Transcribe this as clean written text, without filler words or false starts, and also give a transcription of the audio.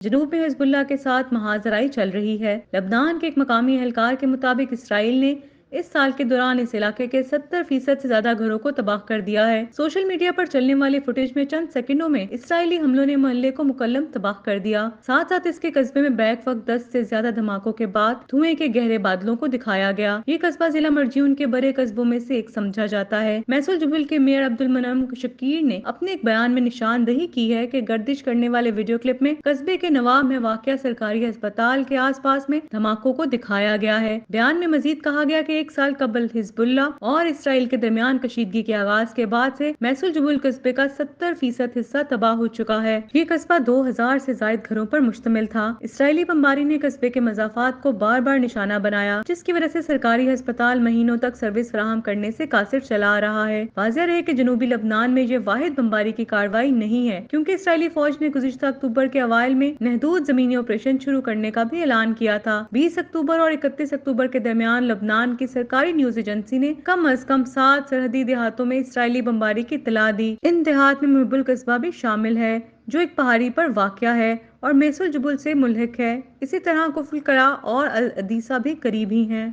جنوب میں حزب اللہ کے ساتھ محاذرائی چل رہی ہے۔ لبنان کے ایک مقامی اہلکار کے مطابق اسرائیل نے اس سال کے دوران اس علاقے کے 70% سے زیادہ گھروں کو تباہ کر دیا ہے۔ سوشل میڈیا پر چلنے والی فوٹیج میں چند سیکنڈوں میں اسرائیلی حملوں نے محلے کو مکمل تباہ کر دیا۔ ساتھ ساتھ اس کے قصبے میں بیک وقت 10 سے زیادہ دھماکوں کے بعد دھوئیں کے گہرے بادلوں کو دکھایا گیا۔ یہ قصبہ ضلع مرجیون کے بڑے قصبوں میں سے ایک سمجھا جاتا ہے۔ میسول جبل کے میئر عبدالمنعم شکیر نے اپنے ایک بیان میں نشاندہی کی ہے کہ گردش کرنے والے ویڈیو کلپ میں قصبے کے نواح میں واقع سرکاری ہسپتال کے آس پاس میں دھماکوں کو دکھایا گیا ہے۔ بیان میں مزید کہا گیا کہ ایک سال قبل حزب اللہ اور اسرائیل کے درمیان کشیدگی کے آغاز کے بعد سے میسول جبل قصبے کا 70% حصہ تباہ ہو چکا ہے۔ یہ قصبہ 2000 سے زائد گھروں پر مشتمل تھا۔ اسرائیلی بمباری نے قصبے کے مضافات کو بار بار نشانہ بنایا، جس کی وجہ سے سرکاری ہسپتال مہینوں تک سروس فراہم کرنے سے قاصر چلا آ رہا ہے۔ واضح رہے کہ جنوبی لبنان میں یہ واحد بمباری کی کارروائی نہیں ہے، کیونکہ اسرائیلی فوج نے گزشتہ اکتوبر کے اوائل میں محدود زمینی آپریشن شروع کرنے کا بھی اعلان کیا تھا۔ 20 اکتوبر اور 31 اکتوبر کے درمیان لبنان کی سرکاری نیوز ایجنسی نے کم از کم 7 سرحدی دیہاتوں میں اسرائیلی بمباری کی اطلاع دی۔ ان دیہات میں محب القصبہ بھی شامل ہے، جو ایک پہاڑی پر واقع ہے اور میسول جبل سے ملحق ہے۔ اسی طرح کفر القرا اور العدیثہ بھی قریب ہی ہیں۔